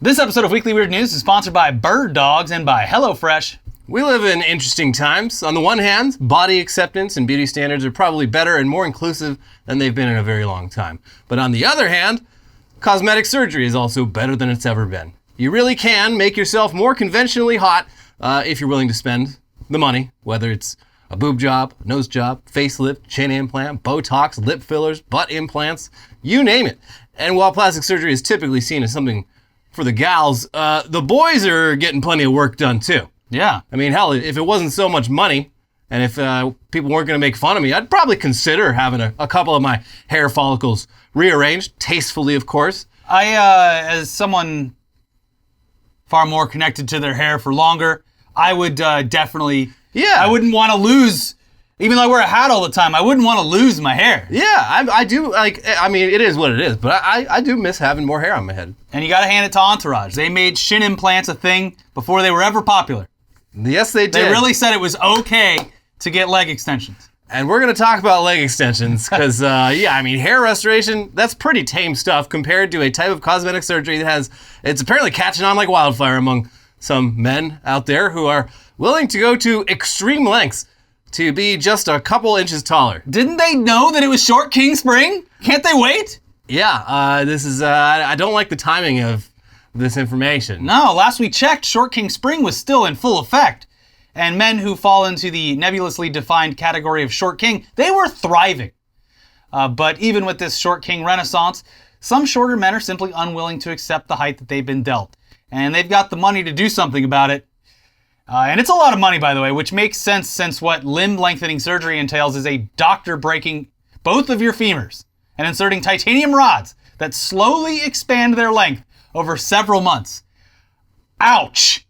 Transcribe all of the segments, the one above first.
This episode of Weekly Weird News is sponsored by Bird Dogs and by HelloFresh. We live in interesting times. On the one hand, body acceptance and beauty standards are probably better and more inclusive than they've been in a very long time. But on the other hand, cosmetic surgery is also better than it's ever been. You really can make yourself more conventionally hot if you're willing to spend the money, whether it's a boob job, a nose job, facelift, chin implant, Botox, lip fillers, butt implants, you name it. And while plastic surgery is typically seen as something for the gals, the boys are getting plenty of work done too. Yeah. I mean, hell, if it wasn't so much money, and if people weren't going to make fun of me, I'd probably consider having a couple of my hair follicles rearranged, tastefully, of course. As someone far more connected to their hair for longer, I would definitely... Yeah. I wouldn't want to lose... Even though I wear a hat all the time, I wouldn't want to lose my hair. Yeah, I do, I mean, it is what it is, but I do miss having more hair on my head. And you gotta hand it to Entourage. They made shin implants a thing before they were ever popular. Yes, they did. They really said it was okay to get leg extensions. And we're going to talk about leg extensions because, hair restoration, that's pretty tame stuff compared to a type of cosmetic surgery that it's apparently catching on like wildfire among some men out there who are willing to go to extreme lengths to be just a couple inches taller. Didn't they know that it was Short King Spring? Can't they wait? Yeah, I don't like the timing of this information. No, last we checked, Short King Spring was still in full effect. And men who fall into the nebulously defined category of Short King, they were thriving. But even with this Short King renaissance, some shorter men are simply unwilling to accept the height that they've been dealt. And they've got the money to do something about it. And it's a lot of money, by the way, which makes sense since what limb lengthening surgery entails is a doctor breaking both of your femurs and inserting titanium rods that slowly expand their length over several months. Ouch.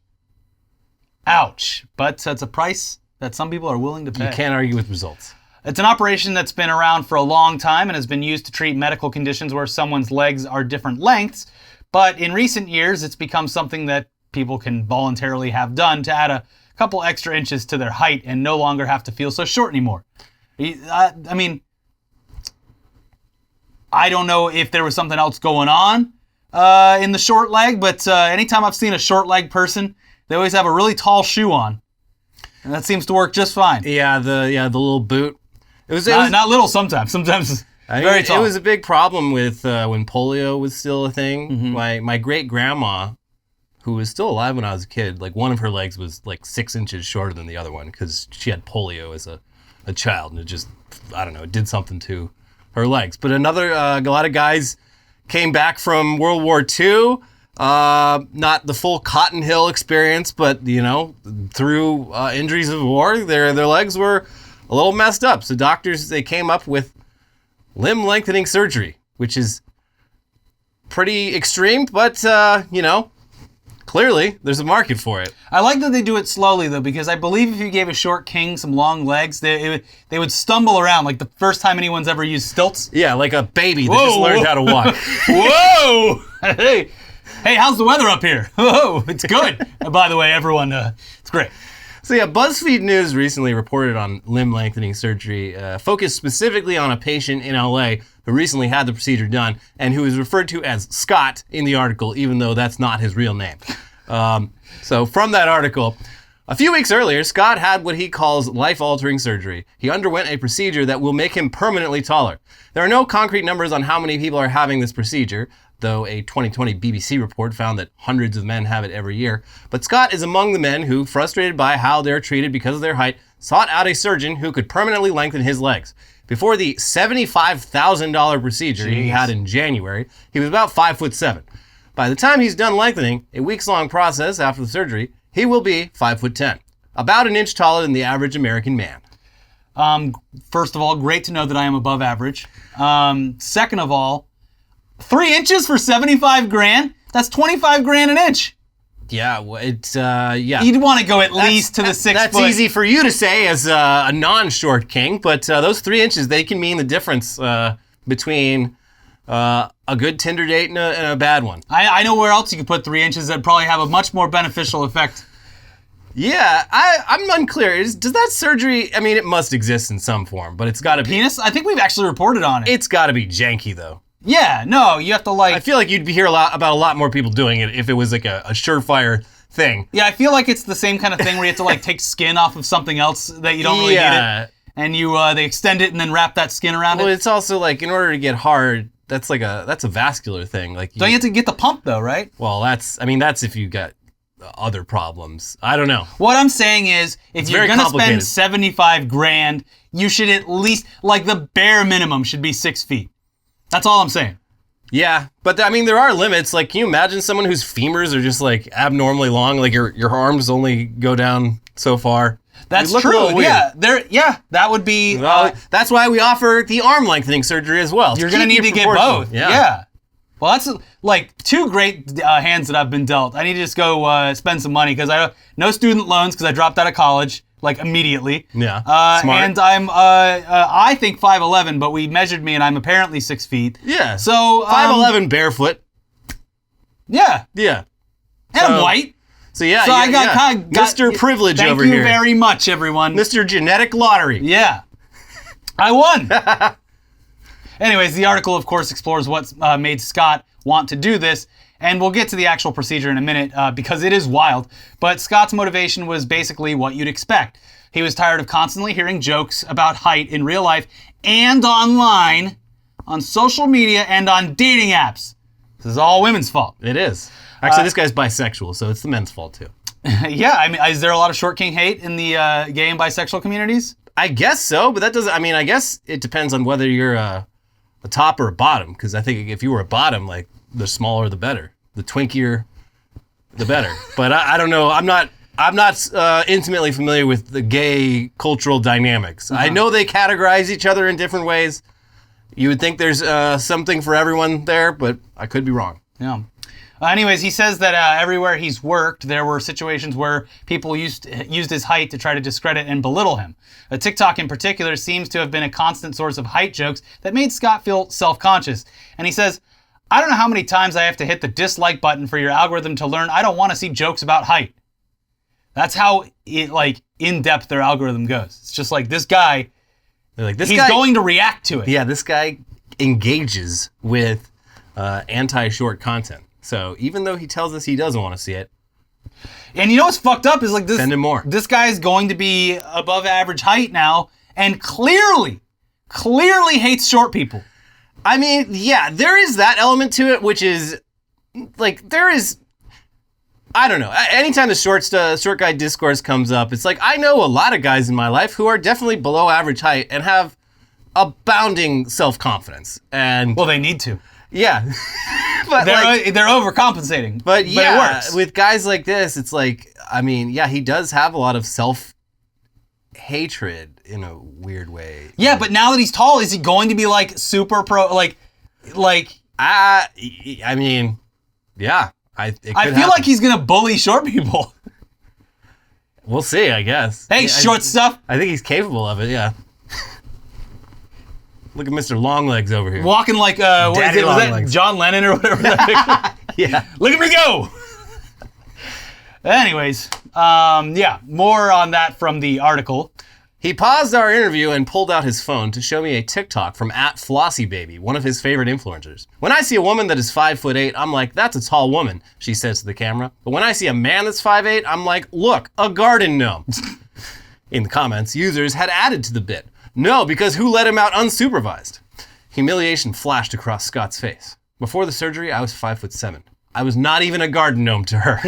Ouch. But that's a price that some people are willing to pay. You can't argue with results. It's an operation that's been around for a long time and has been used to treat medical conditions where someone's legs are different lengths. But in recent years, it's become something that people can voluntarily have done to add a couple extra inches to their height and no longer have to feel so short anymore. I mean, I don't know if there was something else going on in the short leg, but anytime I've seen a short leg person, they always have a really tall shoe on. And that seems to work just fine. Yeah, the little boot. It was not little sometimes. Sometimes very tall. It was a big problem with when polio was still a thing. Mm-hmm. My great-grandma, who was still alive when I was a kid, like one of her legs was like 6 inches shorter than the other one because she had polio as a child, and it just, I don't know, it did something to her legs. But a lot of guys came back from World War II, not the full Cotton Hill experience, but, you know, through injuries of war, their legs were a little messed up. So doctors, they came up with limb lengthening surgery, which is pretty extreme, but, clearly, there's a market for it. I like that they do it slowly, though, because I believe if you gave a Short King some long legs, they would stumble around like the first time anyone's ever used stilts. Yeah, like a baby that just learned how to walk. Whoa! Hey, how's the weather up here? Whoa, it's good. By the way, everyone, it's great. So yeah, BuzzFeed News recently reported on limb lengthening surgery, focused specifically on a patient in LA who recently had the procedure done and who is referred to as Scott in the article, even though that's not his real name. So from that article, a few weeks earlier, Scott had what he calls life-altering surgery. He underwent a procedure that will make him permanently taller. There are no concrete numbers on how many people are having this procedure, though a 2020 BBC report found that hundreds of men have it every year. But Scott is among the men who, frustrated by how they're treated because of their height, sought out a surgeon who could permanently lengthen his legs. Before the $75,000 procedure he had in January, he was about 5'7". By the time he's done lengthening, a weeks-long process after the surgery, he will be 5'10", about an inch taller than the average American man. First of all, great to know that I am above average. Second of all, 3 inches for $75,000? That's $25,000 an inch. Yeah, well, yeah. You'd want to go at least to the 6 That's foot. easy for you to say as a non-short king, but those 3 inches, they can mean the difference between a good Tinder date and a bad one. I know where else you could put 3 inches that'd probably have a much more beneficial effect. Yeah, I'm unclear. Does that surgery, I mean, it must exist in some form, but it's got to be... Penis? I think we've actually reported on it. It's got to be janky, though. Yeah, no, you have to I feel like you'd hear about a lot more people doing it if it was like a surefire thing. Yeah, I feel like it's the same kind of thing where you have to like take skin off of something else that you don't really need it. And they extend it and then wrap that skin around it. Well, it's also like in order to get hard, that's a vascular thing. Like don't you have to get the pump though, right? Well, that's if you got other problems. I don't know. What I'm saying is, if you're gonna spend $75,000, you should at least, like, the bare minimum should be 6 feet. That's all I'm saying. Yeah, but I mean, there are limits. Like, can you imagine someone whose femurs are just like abnormally long? Like your arms only go down so far. That's true. Yeah, that would be. Well, that's why we offer the arm lengthening surgery as well. You're gonna need to get both. Yeah. Well, that's like two great hands that I've been dealt. I need to just go spend some money because no student loans because I dropped out of college like immediately. Yeah. Smart. And I'm I think 5'11", but we measured me and I'm apparently 6 feet. Yeah. So 5'11" barefoot. Yeah. Yeah. And I'm white. So yeah. So I got Mr. Privilege over here. Thank you very much, everyone. Mr. Genetic Lottery. Yeah. I won. Anyways, the article, of course, explores what made Scott want to do this, and we'll get to the actual procedure in a minute because it is wild. But Scott's motivation was basically what you'd expect. He was tired of constantly hearing jokes about height in real life and online, on social media, and on dating apps. This is all women's fault. It is. Actually, this guy's bisexual, so it's the men's fault too. Yeah, I mean, is there a lot of short king hate in the gay and bisexual communities? I guess so, but that doesn't. I mean, I guess it depends on whether you're a top or a bottom. Because I think if you were a bottom, like the smaller the better, the twinkier, the better. But I don't know. I'm not intimately familiar with the gay cultural dynamics. I know they categorize each other in different ways. You would think there's something for everyone there, but I could be wrong. Yeah. Anyways, he says that everywhere he's worked, there were situations where people used his height to try to discredit and belittle him. TikTok in particular seems to have been a constant source of height jokes that made Scott feel self-conscious. And he says, I don't know how many times I have to hit the dislike button for your algorithm to learn I don't want to see jokes about height. That's how in-depth their algorithm goes. It's just like this guy, he's going to react to it. Yeah, this guy engages with anti-short content. So even though he tells us he doesn't want to see it. And you know what's fucked up is like this. Send him more. This guy is going to be above average height now and clearly hates short people. I mean, yeah, there is that element to it, which is like, I don't know. Anytime the short guy discourse comes up, it's like, I know a lot of guys in my life who are definitely below average height and have abounding self-confidence. And well, they need to. Yeah. But they're overcompensating. But yeah, it works. With guys like this, it's like, I mean, yeah, he does have a lot of self-hatred in a weird way. Yeah, but now that he's tall, is he going to be like super pro? I mean, yeah. I feel like he's gonna bully short people. We'll see, I guess. Hey, short stuff. I think he's capable of it. Yeah. Look at Mr. Longlegs over here. Walking like, was that John Lennon or whatever that picture? Yeah. Look at me go! Anyways, yeah, more on that from the article. He paused our interview and pulled out his phone to show me a TikTok from @FlossyBaby, one of his favorite influencers. When I see a woman that is 5'8", I'm like, that's a tall woman, she says to the camera. But when I see a man that's 5'8", I'm like, look, a garden gnome. In the comments, users had added to the bit. No, because who let him out unsupervised? Humiliation flashed across Scott's face. Before the surgery, I was 5'7". I was not even a garden gnome to her.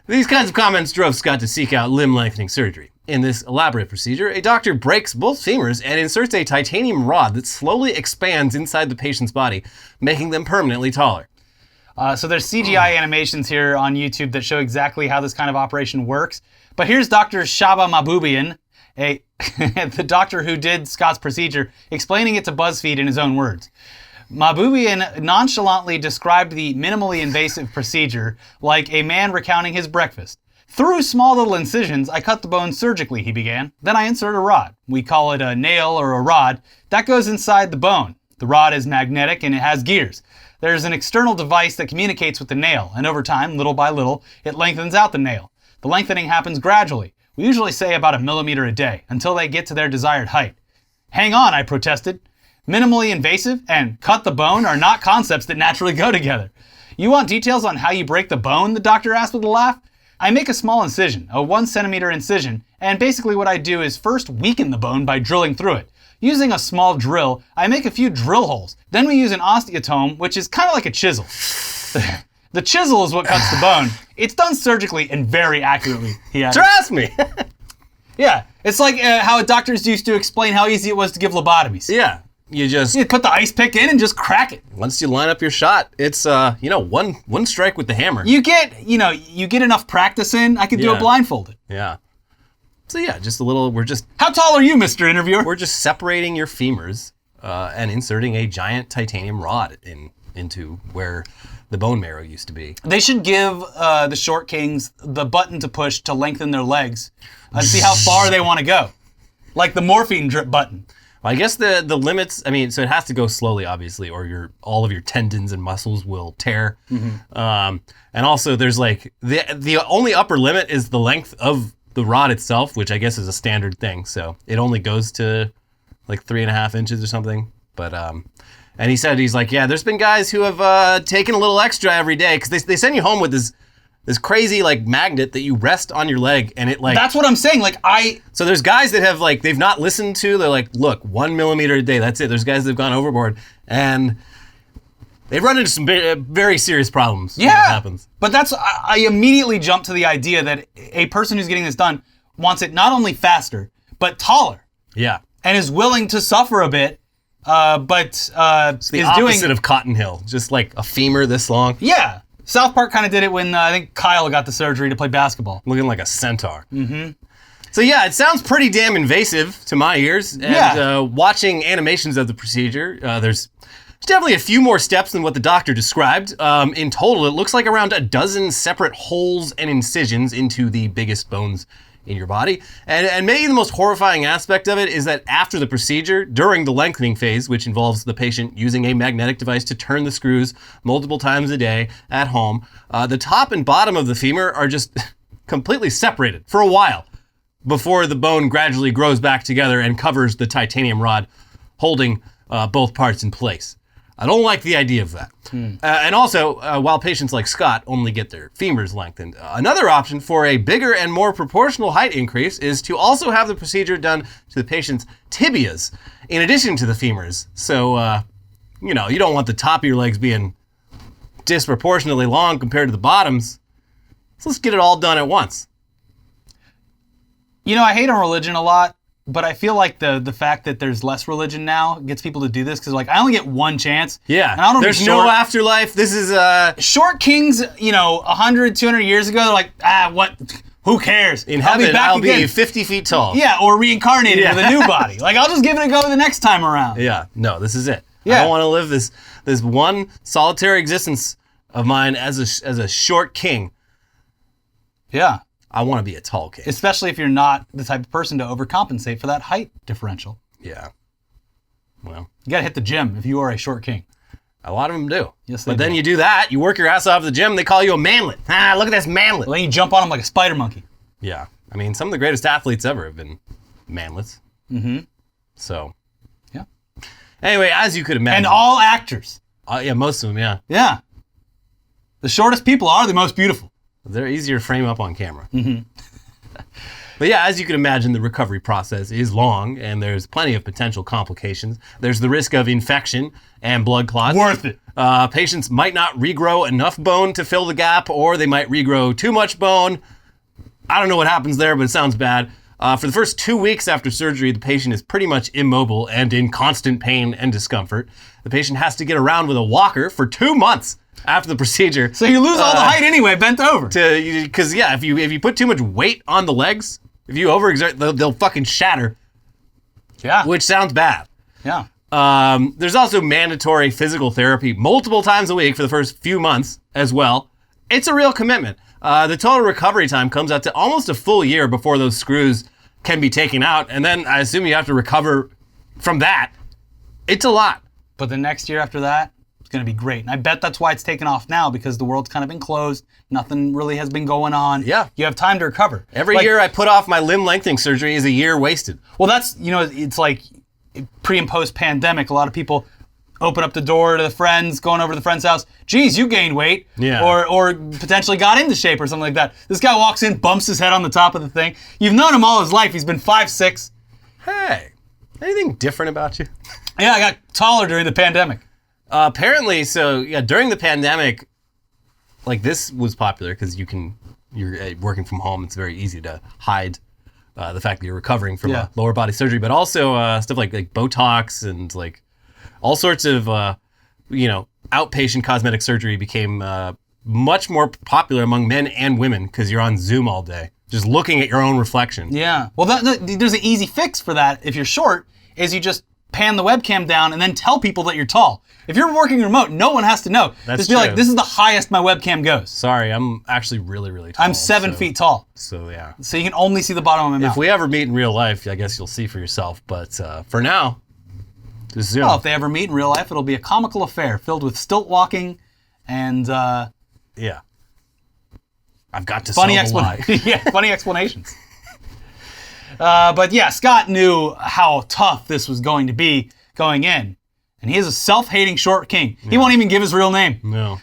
These kinds of comments drove Scott to seek out limb lengthening surgery. In this elaborate procedure, a doctor breaks both femurs and inserts a titanium rod that slowly expands inside the patient's body, making them permanently taller. So there's CGI animations here on YouTube that show exactly how this kind of operation works. But here's Dr. Shaba Mahboubian, the doctor who did Scott's procedure, explaining it to BuzzFeed in his own words. Mahboubian nonchalantly described the minimally invasive procedure like a man recounting his breakfast. Through small little incisions, I cut the bone surgically, he began. Then I insert a rod. We call it a nail or a rod. That goes inside the bone. The rod is magnetic and it has gears. There's an external device that communicates with the nail, and over time, little by little, it lengthens out the nail. The lengthening happens gradually. We usually say about 1 millimeter a day, until they get to their desired height. Hang on, I protested. Minimally invasive and cut the bone are not concepts that naturally go together. You want details on how you break the bone? The doctor asked with a laugh. I make a small incision, a 1 centimeter incision, and basically what I do is first weaken the bone by drilling through it. Using a small drill, I make a few drill holes. Then we use an osteotome, which is kind of like a chisel. The chisel is what cuts the bone. It's done surgically and very accurately, he added. Trust me. Yeah, it's like how doctors used to explain how easy it was to give lobotomies. Yeah, you put the ice pick in and just crack it. Once you line up your shot, it's one strike with the hammer. You get enough practice in. I could do it blindfolded. Yeah. So yeah, just a little. How tall are you, Mr. Interviewer? We're just separating your femurs and inserting a giant titanium rod into where the bone marrow used to be. They should give the short kings the button to push to lengthen their legs and see how far they want to go. Like the morphine drip button. Well, I guess the limits, so it has to go slowly, obviously, or all of your tendons and muscles will tear. Mm-hmm. And also there's like, the only upper limit is the length of the rod itself, which I guess is a standard thing. So it only goes to like 3.5 inches or something. But, and he's like, yeah, there's been guys who have taken a little extra every day because they send you home with this crazy like magnet that you rest on your leg and it like... That's what I'm saying. So there's guys that have like, they've not listened to, they're like, look, 1 millimeter a day, that's it. There's guys that have gone overboard and they've run into some very serious problems. Yeah. When that happens. But I immediately jump to the idea that a person who's getting this done wants it not only faster, but taller. Yeah. And is willing to suffer a bit, but it's the opposite of Cotton Hill, just like a femur this long. Yeah. South Park kind of did it when I think Kyle got the surgery to play basketball. Looking like a centaur. Mm-hmm. So yeah, it sounds pretty damn invasive to my ears. And watching animations of the procedure, there's definitely a few more steps than what the doctor described. In total, it looks like around a dozen separate holes and incisions into the biggest bones in your body. And maybe the most horrifying aspect of it is that after the procedure, during the lengthening phase, which involves the patient using a magnetic device to turn the screws multiple times a day at home, the top and bottom of the femur are just completely separated for a while before the bone gradually grows back together and covers the titanium rod holding both parts in place. I don't like the idea of that. And also, while patients like Scott only get their femurs lengthened, another option for a bigger and more proportional height increase is to also have the procedure done to the patient's tibias, in addition to the femurs. So, you don't want the top of your legs being disproportionately long compared to the bottoms. So let's get it all done at once. I hate on religion a lot. But I feel like the fact that there's less religion now gets people to do this because I only get one chance. Yeah, and I don't there's no afterlife. This is short kings. 100, 200 years ago, they're like, what? Who cares? In heaven, I'll be 50 feet tall. Yeah, or reincarnated with a new body. I'll just give it a go the next time around. Yeah, no, this is it. Yeah. I don't want to live this one solitary existence of mine as a short king. Yeah. I want to be a tall king. Especially if you're not the type of person to overcompensate for that height differential. Yeah. Well. You got to hit the gym if you are a short king. A lot of them do. Yes, they do. But then do. You do that, you work your ass off at the gym, they call you a manlet. Look at this manlet. Well, then you jump on them like a spider monkey. Yeah. Some of the greatest athletes ever have been manlets. Mm-hmm. So. Yeah. Anyway, as you could imagine. And all actors. Yeah, most of them, yeah. Yeah. The shortest people are the most beautiful. They're easier to frame up on camera. Mm-hmm. But yeah, as you can imagine, the recovery process is long and there's plenty of potential complications. There's the risk of infection and blood clots. Worth it. Patients might not regrow enough bone to fill the gap, or they might regrow too much bone. I don't know what happens there, but it sounds bad. For the first 2 weeks after surgery, the patient is pretty much immobile and in constant pain and discomfort. The patient has to get around with a walker for 2 months after the procedure. So you lose all the height anyway, bent over. Because if you put too much weight on the legs, if you overexert, they'll fucking shatter. Yeah. Which sounds bad. Yeah. There's also mandatory physical therapy multiple times a week for the first few months as well. It's a real commitment. The total recovery time comes out to almost a full year before those screws can be taken out. And then I assume you have to recover from that. It's a lot. But the next year after that, it's going to be great. And I bet that's why it's taken off now, because the world's kind of been closed. Nothing really has been going on. Yeah. You have time to recover. Every year I put off my limb lengthening surgery is a year wasted. Well, that's, it's like, pre and post pandemic, a lot of people open up the door to the friends, going over to the friend's house. Geez, you gained weight. Yeah. Or potentially got into shape or something like that. This guy walks in, bumps his head on the top of the thing. You've known him all his life. He's been 5'6". Hey, anything different about you? Yeah, I got taller during the pandemic. Apparently, so yeah, during the pandemic, like this was popular because you're working from home. It's very easy to hide the fact that you're recovering from a lower body surgery, but also stuff like Botox and like all sorts of outpatient cosmetic surgery became much more popular among men and women because you're on Zoom all day, just looking at your own reflection. Yeah. Well, there's an easy fix for that. If you're short, is you just pan the webcam down and then tell people that you're tall. If you're working remote, no one has to know. That's just be like, this is the highest my webcam goes. Sorry, I'm actually really, really tall. I'm 7 feet tall. So yeah. So you can only see the bottom of my mouth. If we ever meet in real life, I guess you'll see for yourself. But for now, just Zoom. Well, if they ever meet in real life, it'll be a comical affair filled with stilt walking and yeah. I've got to funny lie. Yeah, funny explanations. But yeah, Scott knew how tough this was going to be going in. And he is a self-hating short king. He won't even give his real name. No.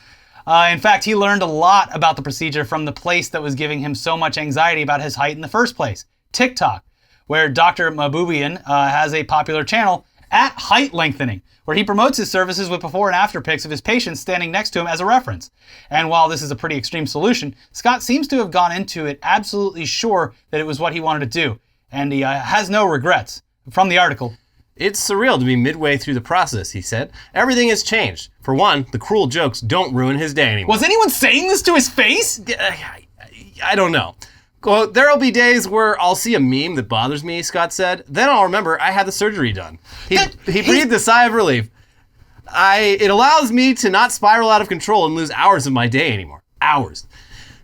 In fact, he learned a lot about the procedure from the place that was giving him so much anxiety about his height in the first place, TikTok, where Dr. Mahboubian has a popular channel at Height Lengthening, where he promotes his services with before and after pics of his patients standing next to him as a reference. And while this is a pretty extreme solution, Scott seems to have gone into it absolutely sure that it was what he wanted to do. And he has no regrets. From the article, "It's surreal to be midway through the process," he said. "Everything has changed. For one, the cruel jokes don't ruin his day anymore." Was anyone saying this to his face? I don't know. Quote, "There'll be days where I'll see a meme that bothers me," Scott said. "Then I'll remember I had the surgery done." He breathed a sigh of relief. "It allows me to not spiral out of control and lose hours of my day anymore. Hours.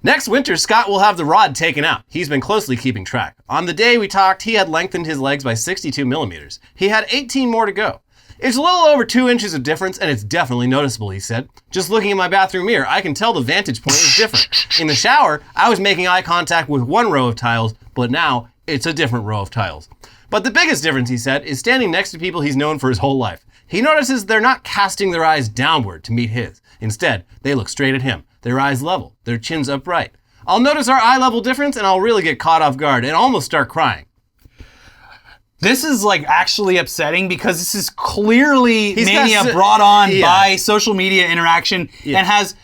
Next winter, Scott will have the rod taken out. He's been closely keeping track. On the day we talked, he had lengthened his legs by 62 millimeters. He had 18 more to go. It's a little over 2 inches of difference, and it's definitely noticeable," he said. "Just looking at my bathroom mirror, I can tell the vantage point is different. In the shower, I was making eye contact with one row of tiles, but now it's a different row of tiles. But the biggest difference," he said, "is standing next to people he's known for his whole life. He notices they're not casting their eyes downward to meet his. Instead, they look straight at him, their eyes level, their chins upright. I'll notice our eye level difference and I'll really get caught off guard and almost start crying." This is like actually upsetting because this is clearly mania brought on by social media interaction and has,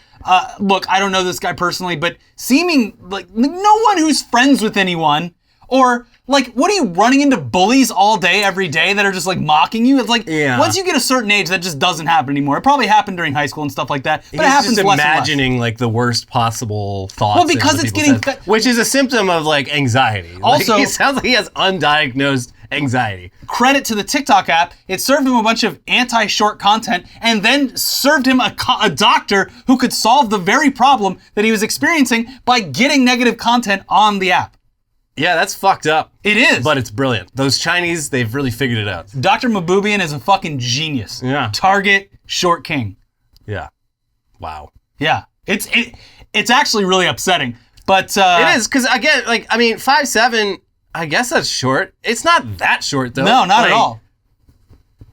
look, I don't know this guy personally, but seeming like no one who's friends with anyone or like, what are you running into bullies all day, every day that are just like mocking you? It's like, once you get a certain age, that just doesn't happen anymore. It probably happened during high school and stuff like that, but it happens just less and less. Imagining like the worst possible thoughts. Well, because it's getting, which is a symptom of like anxiety. Also, like, it sounds like he has undiagnosed anxiety. Credit to the TikTok app. It served him a bunch of anti-short content and then served him a doctor who could solve the very problem that he was experiencing by getting negative content on the app. Yeah, that's fucked up. It is. But it's brilliant. Those Chinese, they've really figured it out. Dr. Mahboubian is a fucking genius. Yeah. Target short king. Yeah. Wow. Yeah. It's actually really upsetting. But it is, because again, like, I mean, 5'7", I guess that's short. It's not that short though. No, not at all.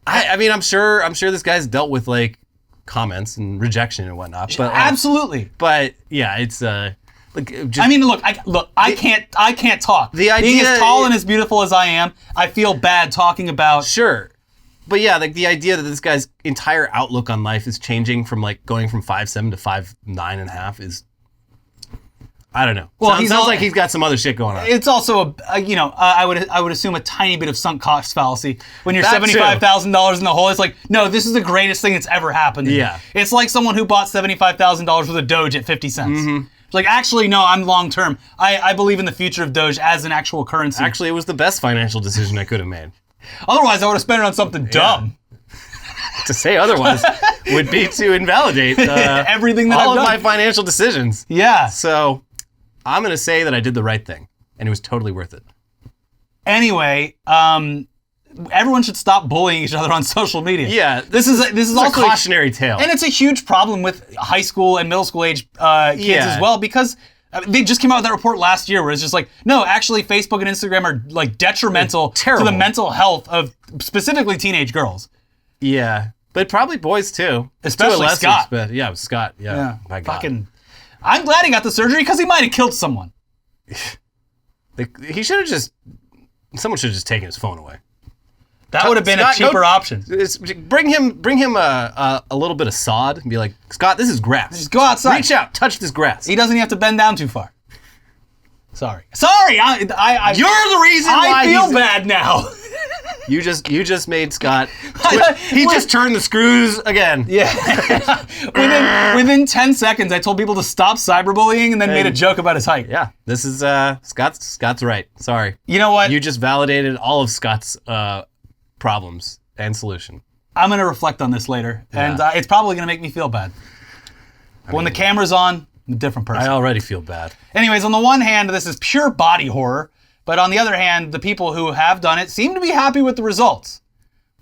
I mean, I'm sure this guy's dealt with like comments and rejection and whatnot. But absolutely. But yeah, it's just, I mean, look, I can't talk. The idea, being as tall and as beautiful as I am, I feel bad talking about. Sure, but yeah, like the idea that this guy's entire outlook on life is changing from like going from 5'7" to 5'9.5" is, I don't know. Well, sounds like he's got some other shit going on. It's also I would assume a tiny bit of sunk cost fallacy when you're $75,000 in the hole. It's like, no, this is the greatest thing that's ever happened. Yeah, it's like someone who bought $75,000 worth of Doge at 50 cents. Mm-hmm. Like, actually, no, I'm long term. I believe in the future of Doge as an actual currency. Actually, it was the best financial decision I could have made. Otherwise, I would have spent it on something dumb. To say otherwise would be to invalidate everything that all I've done. of my financial decisions. Yeah. So I'm going to say that I did the right thing, and it was totally worth it. Anyway, everyone should stop bullying each other on social media. Yeah, this is also a cautionary tale, and it's a huge problem with high school and middle school age kids as well, because They just came out with that report last year where it's just like, no, actually Facebook and Instagram are like detrimental to the mental health of specifically teenage girls. Yeah, but probably boys too. Especially Scott. Yeah, Scott. Yeah. My God. I'm glad he got the surgery because he might have killed someone. He should have someone should have just taken his phone away. That would have been a cheaper option. Bring him a little bit of sod and be like, Scott, this is grass. Just go outside. Reach out, touch this grass. He doesn't have to bend down too far. Sorry. You're the reason why I feel bad now. You just made Scott. He just turned the screws again. Yeah. within 10 seconds, I told people to stop cyberbullying and then made a joke about his height. Yeah. This is Scott's right. Sorry. You know what? You just validated all of Scott's problems and solution. I'm going to reflect on this later, and it's probably going to make me feel bad. But when the camera's on, I'm a different person. I already feel bad. Anyways, on the one hand, this is pure body horror, but on the other hand, the people who have done it seem to be happy with the results.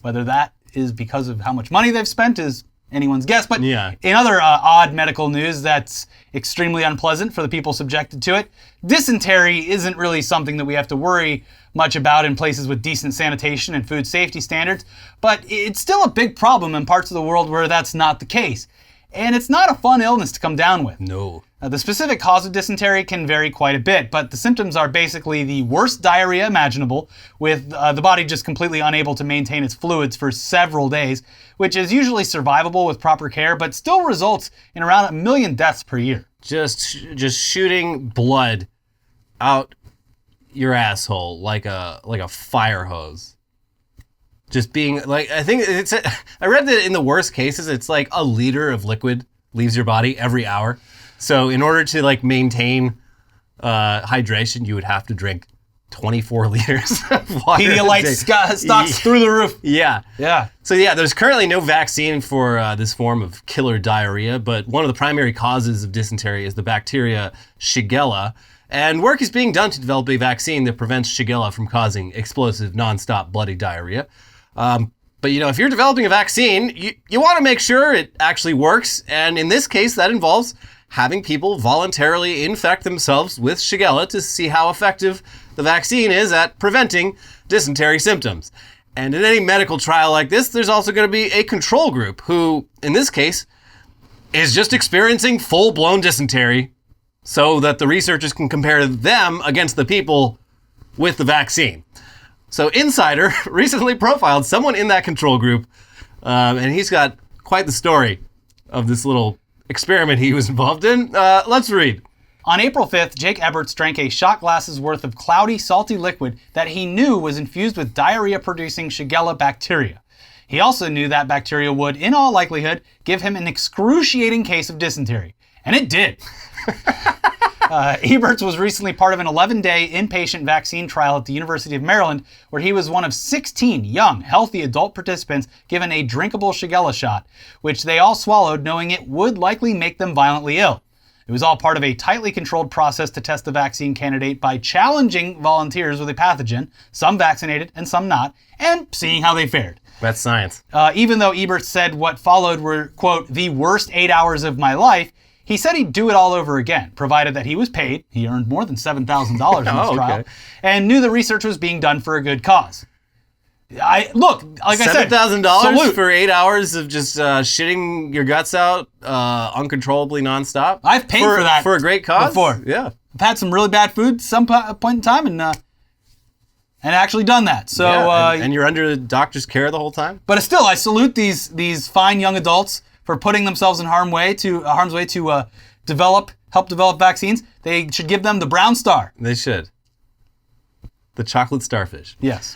Whether that is because of how much money they've spent is anyone's guess, but in other odd medical news that's extremely unpleasant for the people subjected to it, dysentery isn't really something that we have to worry much about in places with decent sanitation and food safety standards, but it's still a big problem in parts of the world where that's not the case. And it's not a fun illness to come down with. No. The specific cause of dysentery can vary quite a bit, but the symptoms are basically the worst diarrhea imaginable, with the body just completely unable to maintain its fluids for several days, which is usually survivable with proper care, but still results in around 1 million deaths per year. Just shooting blood out your asshole like a fire hose. Just being like, I read that in the worst cases, it's like a liter of liquid leaves your body every hour. So in order to like maintain hydration, you would have to drink 24 liters of water. Pedialyte stocks through the roof. Yeah. Yeah. So there's currently no vaccine for this form of killer diarrhea, but one of the primary causes of dysentery is the bacteria Shigella. And work is being done to develop a vaccine that prevents Shigella from causing explosive, nonstop bloody diarrhea. But if you're developing a vaccine, you want to make sure it actually works. And in this case, that involves having people voluntarily infect themselves with Shigella to see how effective the vaccine is at preventing dysentery symptoms. And in any medical trial like this, there's also going to be a control group who, in this case, is just experiencing full-blown dysentery so that the researchers can compare them against the people with the vaccine. So Insider recently profiled someone in that control group, and he's got quite the story of this little experiment he was involved in. Let's read. On April 5th, Jake Eberts drank a shot glass's worth of cloudy, salty liquid that he knew was infused with diarrhea-producing Shigella bacteria. He also knew that bacteria would, in all likelihood, give him an excruciating case of dysentery. And it did. Eberts was recently part of an 11-day inpatient vaccine trial at the University of Maryland, where he was one of 16 young, healthy adult participants given a drinkable Shigella shot, which they all swallowed knowing it would likely make them violently ill. It was all part of a tightly controlled process to test the vaccine candidate by challenging volunteers with a pathogen, some vaccinated and some not, and seeing how they fared. That's science. Even though Eberts said what followed were, quote, the worst 8 hours of my life, he said he'd do it all over again, provided that he was paid. He earned more than $7,000 in this trial, and knew the research was being done for a good cause. I said, $7,000 for 8 hours of just shitting your guts out uncontrollably nonstop. I've paid for that for a great cause before. Yeah, I've had some really bad food at some point in time, and actually done that. So and you're under the doctor's care the whole time. But still, I salute these fine young adults for putting themselves in harm's way to help develop vaccines. They should give them the brown star. They should. The chocolate starfish. Yes.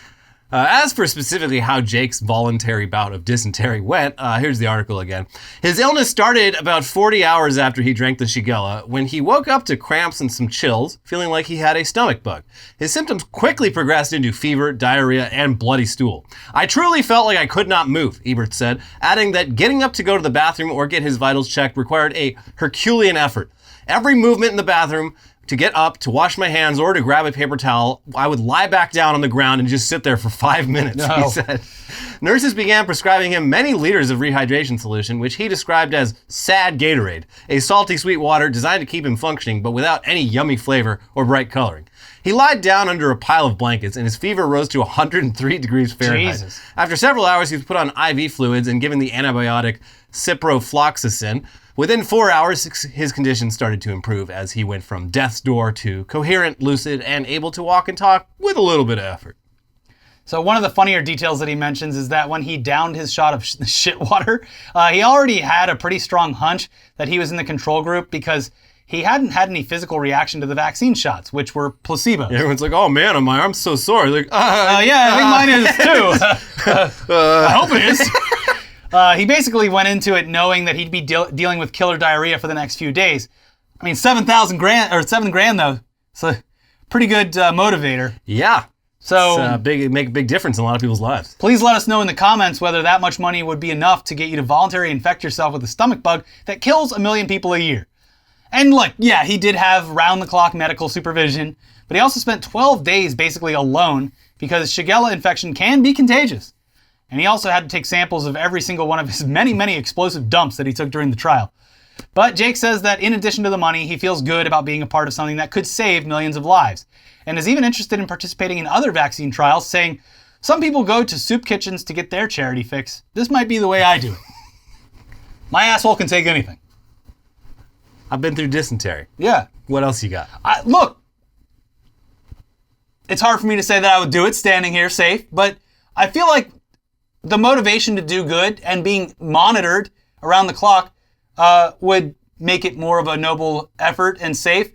As for specifically how Jake's voluntary bout of dysentery went, here's the article again. His illness started about 40 hours after he drank the Shigella, when he woke up to cramps and some chills, feeling like he had a stomach bug. His symptoms quickly progressed into fever, diarrhea, and bloody stool. I truly felt like I could not move, Ebert said, adding that getting up to go to the bathroom or get his vitals checked required a Herculean effort. Every movement in the bathroom to get up, to wash my hands, or to grab a paper towel, I would lie back down on the ground and just sit there for 5 minutes, he said. Nurses began prescribing him many liters of rehydration solution, which he described as sad Gatorade, a salty sweet water designed to keep him functioning, but without any yummy flavor or bright coloring. He lied down under a pile of blankets, and his fever rose to 103 degrees Fahrenheit. Jesus. After several hours, he was put on IV fluids and given the antibiotic ciprofloxacin. Within 4 hours, his condition started to improve as he went from death's door to coherent, lucid, and able to walk and talk with a little bit of effort. So one of the funnier details that he mentions is that when he downed his shot of shit water, he already had a pretty strong hunch that he was in the control group because he hadn't had any physical reaction to the vaccine shots, which were placebos. Everyone's like, oh man, my arm's so sore. Like, yeah, I think mine is too. I hope it is. He basically went into it knowing that he'd be dealing with killer diarrhea for the next few days. I mean, $7,000 though. So pretty good motivator. Yeah. So it make a big difference in a lot of people's lives. Please let us know in the comments whether that much money would be enough to get you to voluntarily infect yourself with a stomach bug that kills 1 million people a year. And look, yeah, he did have round-the-clock medical supervision, but he also spent 12 days basically alone because Shigella infection can be contagious. And he also had to take samples of every single one of his many, many explosive dumps that he took during the trial. But Jake says that in addition to the money, he feels good about being a part of something that could save millions of lives, and is even interested in participating in other vaccine trials, saying, some people go to soup kitchens to get their charity fix. This might be the way I do it. My asshole can take anything. I've been through dysentery. Yeah. What else you got? Look, it's hard for me to say that I would do it standing here safe, but I feel like the motivation to do good and being monitored around the clock would make it more of a noble effort and safe.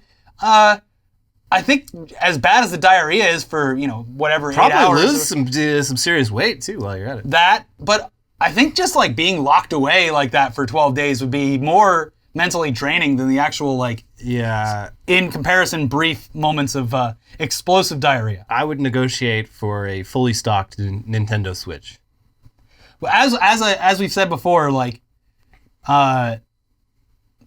I think as bad as the diarrhea is for, whatever, probably 8 hours. Lose some serious weight too while you're at it. That, but I think just like being locked away like that for 12 days would be more mentally draining than the actual in comparison brief moments of explosive diarrhea. I would negotiate for a fully stocked Nintendo Switch. As we've said before,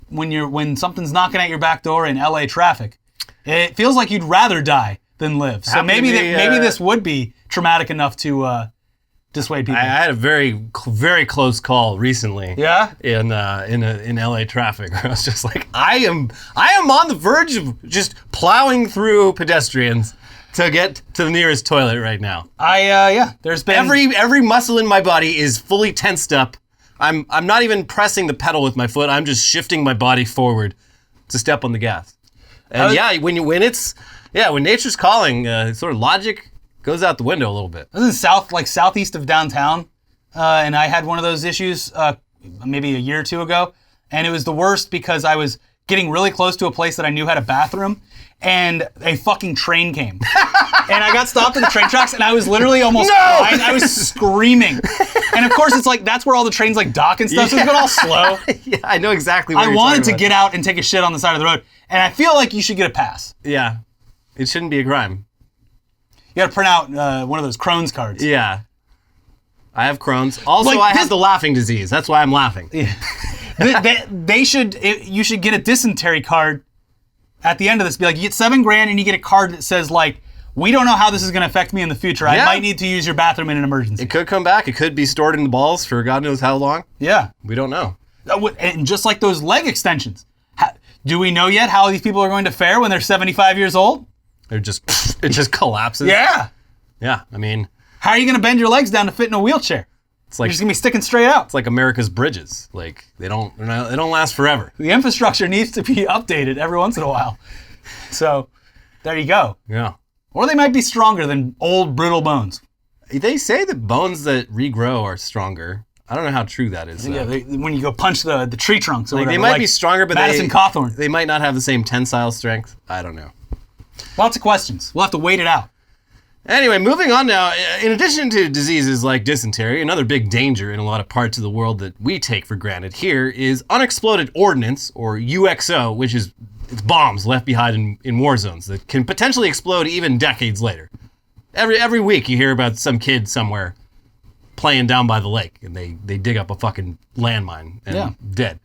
when something's knocking at your back door in LA traffic, it feels like you'd rather die than live. So maybe this would be traumatic enough to dissuade people. I had a very, very close call recently. Yeah? In LA traffic, where I was just like, I am on the verge of just plowing through pedestrians to get to the nearest toilet right now. There's been every muscle in my body is fully tensed up. I'm not even pressing the pedal with my foot. I'm just shifting my body forward to step on the gas. And when nature's calling, sort of logic goes out the window a little bit. I was in southeast of downtown, and I had one of those issues maybe a year or two ago, and it was the worst because I was getting really close to a place that I knew had a bathroom, and a fucking train came. And I got stopped at the train tracks, and I was literally almost crying. I was screaming. And of course, it's like, that's where all the trains dock and stuff, so it's going all slow. Yeah, I know exactly what I wanted to get out and take a shit on the side of the road, and I feel like you should get a pass. Yeah, it shouldn't be a crime. You got to print out one of those Crohn's cards. Yeah. I have Crohn's. Also, I have the laughing disease. That's why I'm laughing. Yeah. You should get a dysentery card at the end of this. Be like, you get $7,000 and you get a card that says we don't know how this is going to affect me in the future. I might need to use your bathroom in an emergency. It could come back. It could be stored in the balls for God knows how long. Yeah. We don't know. And just like those leg extensions. Do we know yet how these people are going to fare when they're 75 years old? It just collapses. Yeah. Yeah, I mean. How are you going to bend your legs down to fit in a wheelchair? It's like, you're just going to be sticking straight out. It's like America's bridges. They don't last forever. The infrastructure needs to be updated every once in a while. So, there you go. Yeah. Or they might be stronger than old, brittle bones. They say that bones that regrow are stronger. I don't know how true that is. Yeah, when you go punch the tree trunks or whatever. They might be stronger, but Madison Cawthorn. They might not have the same tensile strength. I don't know. Lots of questions. We'll have to wait it out. Anyway, moving on now. In addition to diseases like dysentery, another big danger in a lot of parts of the world that we take for granted here is unexploded ordnance, or UXO, which is bombs left behind in war zones that can potentially explode even decades later. Every week you hear about some kid somewhere playing down by the lake and they dig up a fucking landmine and dead.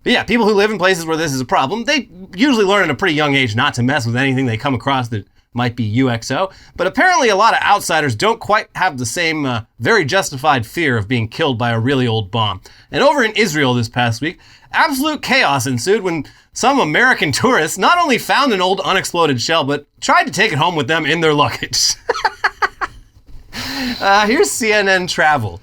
Yeah, people who live in places where this is a problem, they usually learn at a pretty young age not to mess with anything they come across that might be UXO. But apparently a lot of outsiders don't quite have the same very justified fear of being killed by a really old bomb. And over in Israel this past week, absolute chaos ensued when some American tourists not only found an old unexploded shell, but tried to take it home with them in their luggage. Here's CNN Travel.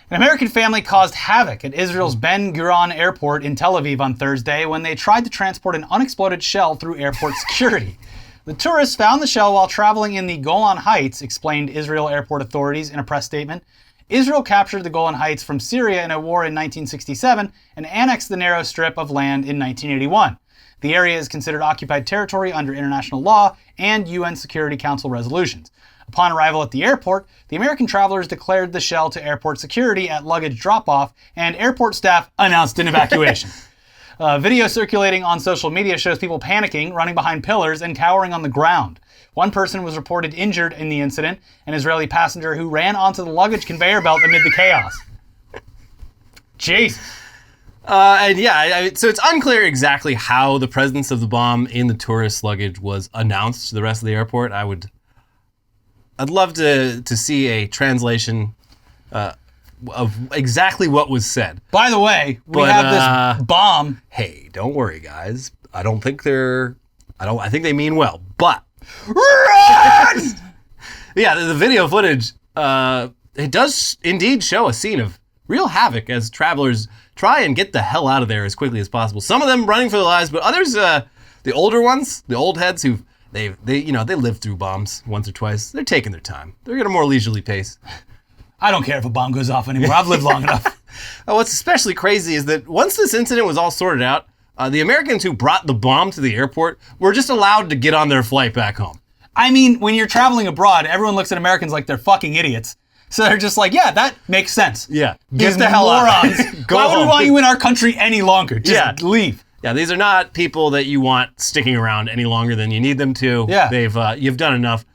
An American family caused havoc at Israel's Ben Gurion Airport in Tel Aviv on Thursday when they tried to transport an unexploded shell through airport security. The tourists found the shell while traveling in the Golan Heights, explained Israel airport authorities in a press statement. Israel captured the Golan Heights from Syria in a war in 1967 and annexed the narrow strip of land in 1981. The area is considered occupied territory under international law and UN Security Council resolutions. Upon arrival at the airport, the American travelers declared the shell to airport security at luggage drop-off, and airport staff announced an evacuation. Video circulating on social media shows people panicking, running behind pillars, and cowering on the ground. One person was reported injured in the incident, an Israeli passenger who ran onto the luggage conveyor belt amid the chaos. Jeez. So it's unclear exactly how the presence of the bomb in the tourist luggage was announced to the rest of the airport. I'd love to see a translation of exactly what was said. By the way, we have this bomb. Hey, don't worry, guys. I think they mean well, but yeah, the video footage it does indeed show a scene of real havoc as travelers try and get the hell out of there as quickly as possible. Some of them running for their lives, but others, the older ones, the old heads who they lived through bombs once or twice. They're taking their time. They're at a more leisurely pace. I don't care if a bomb goes off anymore. I've lived long enough. What's especially crazy is that once this incident was all sorted out, the Americans who brought the bomb to the airport were just allowed to get on their flight back home. I mean, when you're traveling abroad, everyone looks at Americans like they're fucking idiots. So they're just like, yeah, that makes sense. Yeah. Get the hell out. Why would we want you in our country any longer? Just leave. Yeah, these are not people that you want sticking around any longer than you need them to. Yeah. You've done enough.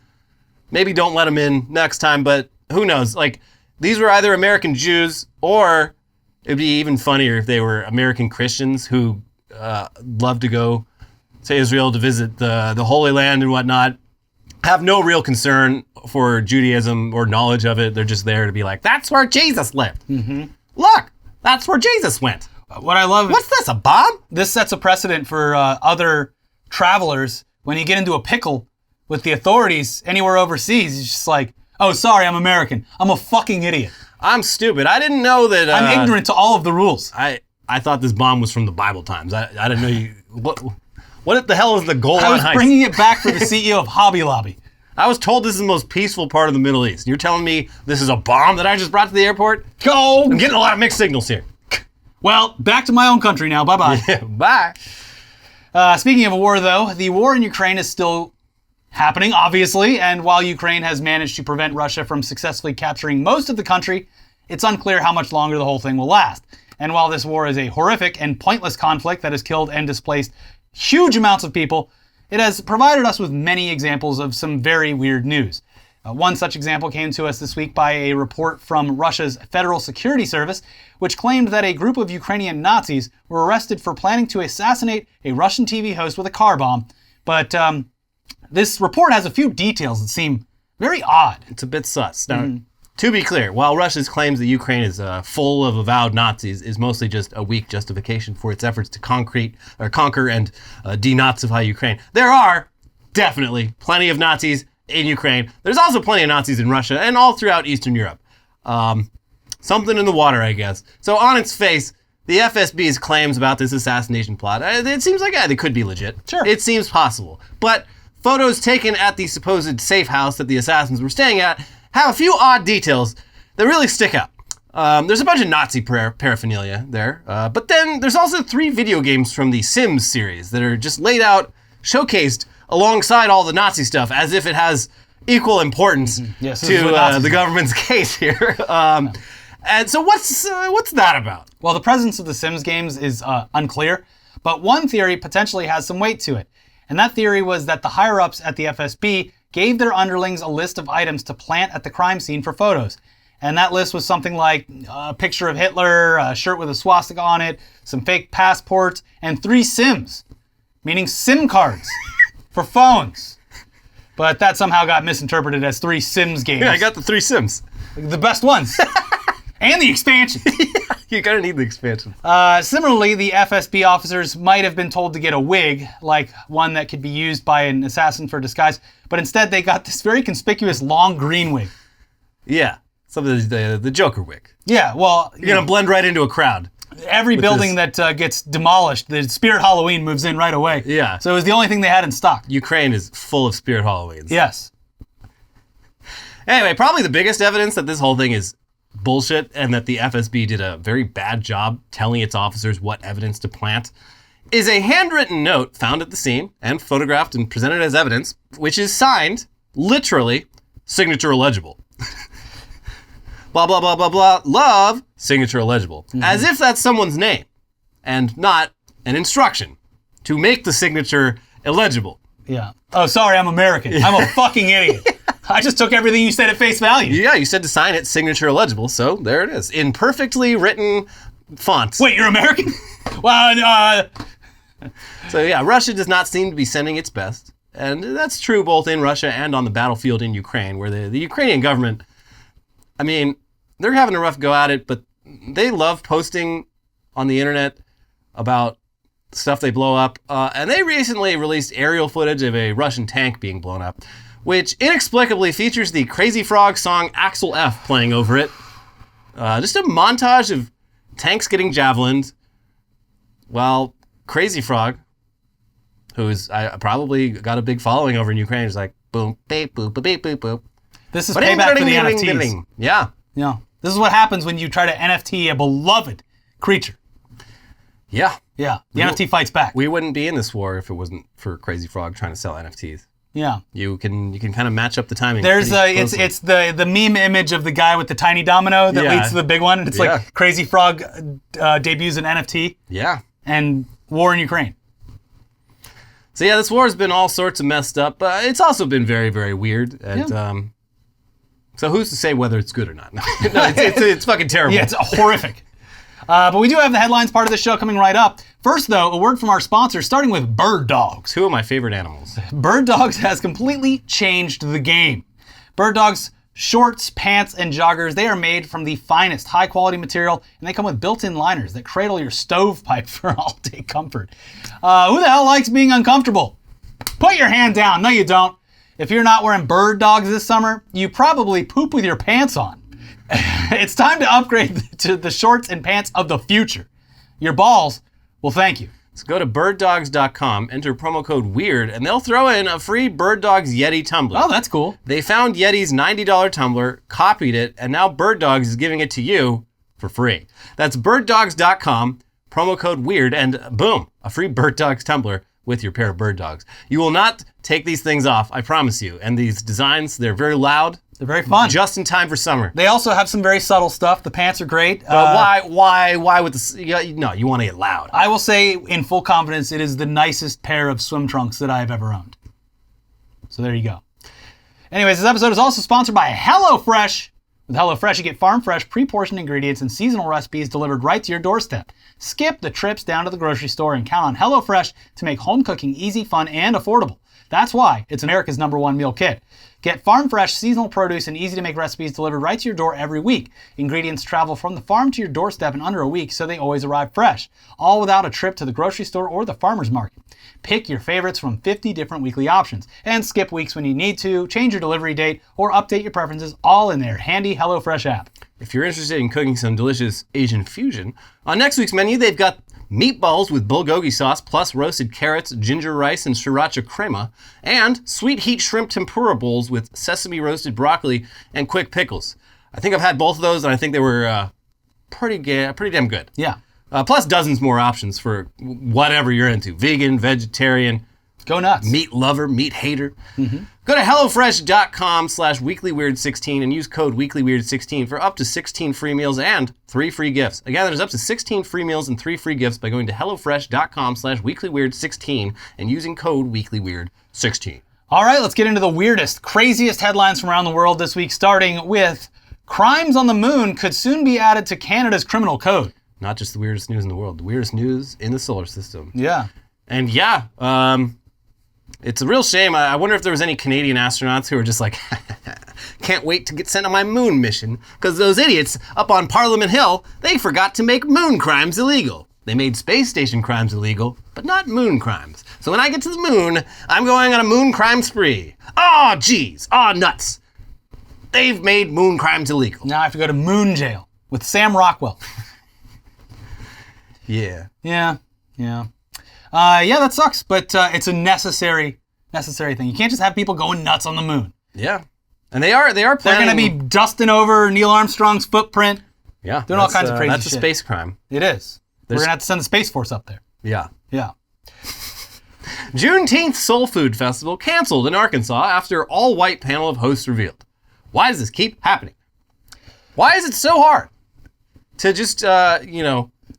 Maybe don't let them in next time, but who knows? Like, these were either American Jews, or it'd be even funnier if they were American Christians who love to go to Israel to visit the Holy Land and whatnot, have no real concern for Judaism or knowledge of it. They're just there to be like, that's where Jesus lived. Mm-hmm. Look, that's where Jesus went. What I love What's this, a bomb? This sets a precedent for other travelers. When you get into a pickle with the authorities anywhere overseas, it's just like, oh, sorry, I'm American. I'm a fucking idiot. I'm stupid. I didn't know that... I'm ignorant to all of the rules. I thought this bomb was from the Bible times. I didn't know you... What the hell is the Golan Heights? I was bringing it back for the CEO of Hobby Lobby. I was told this is the most peaceful part of the Middle East. You're telling me this is a bomb that I just brought to the airport? Go! I'm getting a lot of mixed signals here. Well, back to my own country now. Bye-bye. Yeah, bye. Speaking of a war, though, the war in Ukraine is still happening, obviously, and while Ukraine has managed to prevent Russia from successfully capturing most of the country, it's unclear how much longer the whole thing will last. And while this war is a horrific and pointless conflict that has killed and displaced huge amounts of people, it has provided us with many examples of some very weird news. One such example came to us this week by a report from Russia's Federal Security Service, which claimed that a group of Ukrainian Nazis were arrested for planning to assassinate a Russian TV host with a car bomb. But this report has a few details that seem very odd. It's a bit sus. Now, to be clear, while Russia's claims that Ukraine is full of avowed Nazis is mostly just a weak justification for its efforts to conquer and denazify Ukraine, there are definitely plenty of Nazis in Ukraine. There's also plenty of Nazis in Russia and all throughout Eastern Europe. Something in the water, I guess. So on its face, the FSB's claims about this assassination plot, it seems like they could be legit. Sure. It seems possible. But photos taken at the supposed safe house that the assassins were staying at have a few odd details that really stick out. There's a bunch of Nazi paraphernalia there, but then there's also 3 video games from the Sims series that are just laid out, showcased alongside all the Nazi stuff, as if it has equal importance to the government's case here. And so what's that about? Well, the presence of the Sims games is unclear, but one theory potentially has some weight to it. And that theory was that the higher-ups at the FSB gave their underlings a list of items to plant at the crime scene for photos. And that list was something like a picture of Hitler, a shirt with a swastika on it, some fake passports, and 3 SIMs, meaning SIM cards for phones. But that somehow got misinterpreted as 3 Sims games. Yeah, I got the 3 Sims. The best ones. And the expansion. You're gonna need the expansion. Similarly, the FSB officers might have been told to get a wig, like one that could be used by an assassin for disguise, but instead they got this very conspicuous long green wig. Yeah, some of the Joker wig. Yeah, well... You're gonna blend right into a crowd. Every building that gets demolished, the Spirit Halloween moves in right away. Yeah. So it was the only thing they had in stock. Ukraine is full of Spirit Halloweens. Yes. Anyway, probably the biggest evidence that this whole thing is bullshit and that the FSB did a very bad job telling its officers what evidence to plant is a handwritten note found at the scene and photographed and presented as evidence, which is signed, literally, signature illegible. Blah, blah, blah, blah, blah, love, signature illegible. Mm-hmm. As if that's someone's name and not an instruction to make the signature illegible. Yeah. Oh, sorry, I'm American. I'm a fucking idiot. I just took everything you said at face value. Yeah, you said to sign it signature illegible, so there it is. In perfectly written font. Wait, you're American? Well, So yeah, Russia does not seem to be sending its best. And that's true both in Russia and on the battlefield in Ukraine, where the Ukrainian government, I mean, they're having a rough go at it, but they love posting on the internet about stuff they blow up. And they recently released aerial footage of a Russian tank being blown up, which inexplicably features the Crazy Frog song Axel F playing over it. Just a montage of tanks getting javelined while Crazy Frog, who's probably got a big following over in Ukraine, is like, boom, beep, boop, beep, boop, boop. This is payback for the NFTs. Yeah. Yeah. This is what happens when you try to NFT a beloved creature. Yeah. Yeah. The NFT fights back. We wouldn't be in this war if it wasn't for Crazy Frog trying to sell NFTs. Yeah. You can kind of match up the timing. There's it's the meme image of the guy with the tiny domino that leads to the big one. And it's like Crazy Frog debuts an NFT. Yeah. And war in Ukraine. So yeah, this war has been all sorts of messed up, but it's also been very, very weird. And so who's to say whether it's good or not? No, it's fucking terrible. Yeah, it's horrific. But we do have the headlines part of the show coming right up. First, though, a word from our sponsors, starting with bird dogs. 2 of my favorite animals. Bird dogs has completely changed the game. Bird dogs shorts, pants, and joggers, they are made from the finest high-quality material, and they come with built-in liners that cradle your stovepipe for all-day comfort. Who the hell likes being uncomfortable? Put your hand down. No, you don't. If you're not wearing bird dogs this summer, you probably poop with your pants on. It's time to upgrade to the shorts and pants of the future. Your balls will thank you. So go to birddogs.com, enter promo code WEIRD, and they'll throw in a free Bird Dogs Yeti tumbler. Oh, that's cool. They found Yeti's $90 tumbler, copied it, and now Bird Dogs is giving it to you for free. That's birddogs.com, promo code WEIRD, and boom, a free Bird Dogs tumbler with your pair of bird dogs. You will not take these things off, I promise you. And these designs, they're very loud. They're very fun. Just in time for summer. They also have some very subtle stuff. The pants are great. But why with the... No, you want to get loud. I will say in full confidence, it is the nicest pair of swim trunks that I have ever owned. So there you go. Anyways, this episode is also sponsored by HelloFresh. With HelloFresh, you get farm-fresh, pre-portioned ingredients and seasonal recipes delivered right to your doorstep. Skip the trips down to the grocery store and count on HelloFresh to make home cooking easy, fun, and affordable. That's why it's America's #1 meal kit. Get farm-fresh, seasonal produce and easy-to-make recipes delivered right to your door every week. Ingredients travel from the farm to your doorstep in under a week, so they always arrive fresh. All without a trip to the grocery store or the farmer's market. Pick your favorites from 50 different weekly options, and skip weeks when you need to, change your delivery date, or update your preferences all in their handy HelloFresh app. If you're interested in cooking some delicious Asian fusion, on next week's menu they've got meatballs with bulgogi sauce plus roasted carrots, ginger rice, and sriracha crema, and sweet heat shrimp tempura bowls with sesame roasted broccoli and quick pickles. I think I've had both of those, and I think they were pretty damn good. Yeah. Plus dozens more options for whatever you're into. Vegan, vegetarian. Go nuts. Meat lover, meat hater. Mm-hmm. Go to HelloFresh.com/WeeklyWeird16 and use code WeeklyWeird16 for up to 16 free meals and 3 free gifts. Again, there's up to 16 free meals and 3 free gifts by going to HelloFresh.com/WeeklyWeird16 and using code WeeklyWeird16. All right, let's get into the weirdest, craziest headlines from around the world this week, starting with crimes on the moon could soon be added to Canada's criminal code. Not just the weirdest news in the world, the weirdest news in the solar system. Yeah. And yeah, it's a real shame. I wonder if there was any Canadian astronauts who were just like, can't wait to get sent on my moon mission, because those idiots up on Parliament Hill, they forgot to make moon crimes illegal. They made space station crimes illegal, but not moon crimes. So when I get to the moon, I'm going on a moon crime spree. Oh, geez. Oh, nuts. They've made moon crimes illegal. Now I have to go to moon jail with Sam Rockwell. Yeah. Yeah, that sucks, but it's a necessary thing. You can't just have people going nuts on the moon. Yeah. And they are planning. They're going to be dusting over Neil Armstrong's footprint. Yeah. Doing all kinds of crazy shit. That's a space crime. It is. We're going to have to send the Space Force up there. Yeah. Yeah. Juneteenth Soul Food Festival canceled in Arkansas after all-white panel of hosts revealed. Why does this keep happening? Why is it so hard to just,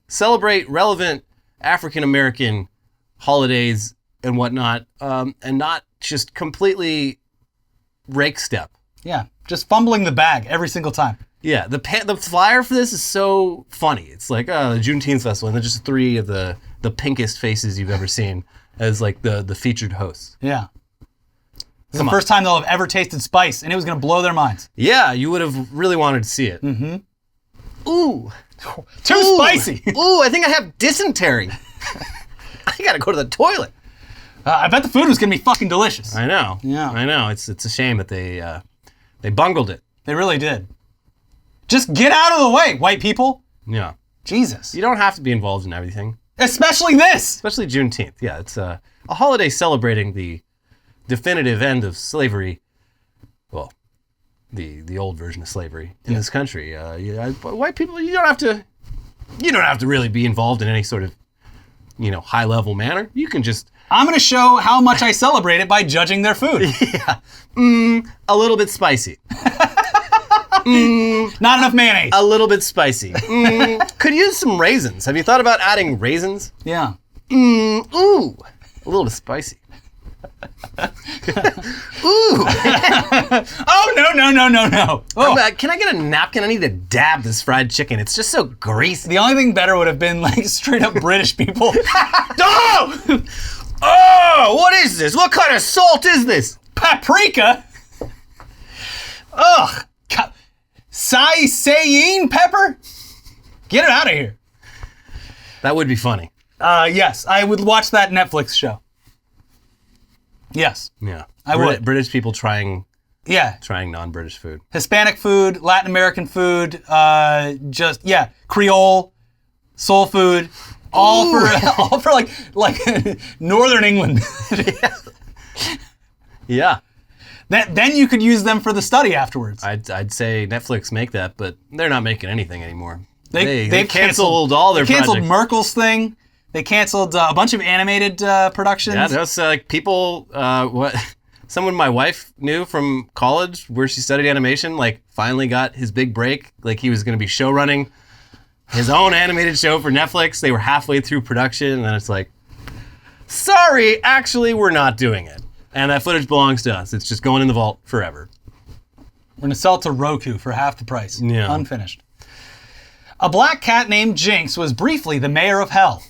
celebrate relevant African-American holidays and whatnot, and not just completely rake step? Yeah, just fumbling the bag every single time. Yeah, the flyer for this is so funny. It's like, the Juneteenth Festival, and then just three of the pinkest faces you've ever seen as like the featured hosts. Yeah. It's the first time they'll have ever tasted spice, and it was going to blow their minds. Yeah, you would have really wanted to see it. Mm-hmm. Ooh. Too spicy. Ooh, I think I have dysentery. I got to go to the toilet. I bet the food was going to be fucking delicious. I know. Yeah. I know. It's a shame that they bungled it. They really did. Just get out of the way, white people. Yeah. Jesus. You don't have to be involved in everything. Especially this. Especially Juneteenth. Yeah, it's a holiday celebrating the definitive end of slavery. Well, the old version of slavery in this country. White people, you don't have to really be involved in any sort of, high level manner. You can just. I'm going to show how much I celebrate it by judging their food. Yeah. A little bit spicy. Not enough mayonnaise. A little bit spicy. Could use some raisins. Have you thought about adding raisins? Yeah. Ooh. A little bit spicy. Ooh. Oh, no. Oh. Can I get a napkin? I need to dab this fried chicken. It's just so greasy. The only thing better would have been like straight up British people. Oh! Oh, what is this? What kind of salt is this? Paprika? Ugh. Cayenne pepper? Get it out of here. That would be funny. Yes, I would watch that Netflix show. Yes. Yeah. I would. British people trying Yeah. Trying non-British food. Hispanic food, Latin American food, Creole, soul food, all for like Northern England. Yeah. Then you could use them for the study afterwards. I'd say Netflix make that, but they're not making anything anymore. They canceled all their projects. They canceled Merkel's thing. They canceled a bunch of animated productions. Yeah, there's people. Someone my wife knew from college where she studied animation, finally got his big break. He was going to be show running his own animated show for Netflix. They were halfway through production, and then it's sorry, actually, we're not doing it. And that footage belongs to us. It's just going in the vault forever. We're going to sell it to Roku for half the price. Yeah. Unfinished. A black cat named Jinx was briefly the mayor of Hell.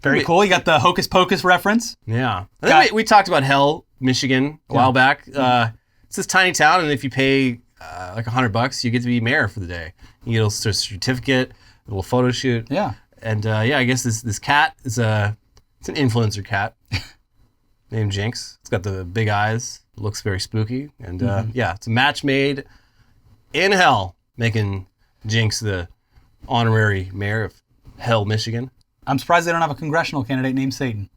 Very cool. You got the Hocus Pocus reference. Yeah. I think we talked about Hell, Michigan, a while back. It's this tiny town, and if you pay $100, you get to be mayor for the day. You get a certificate, a little photo shoot. Yeah. And I guess this cat is it's an influencer cat named Jinx. It's got the big eyes. It looks very spooky. And it's a match made in Hell, making Jinx the honorary mayor of Hell, Michigan. I'm surprised they don't have a congressional candidate named Satan.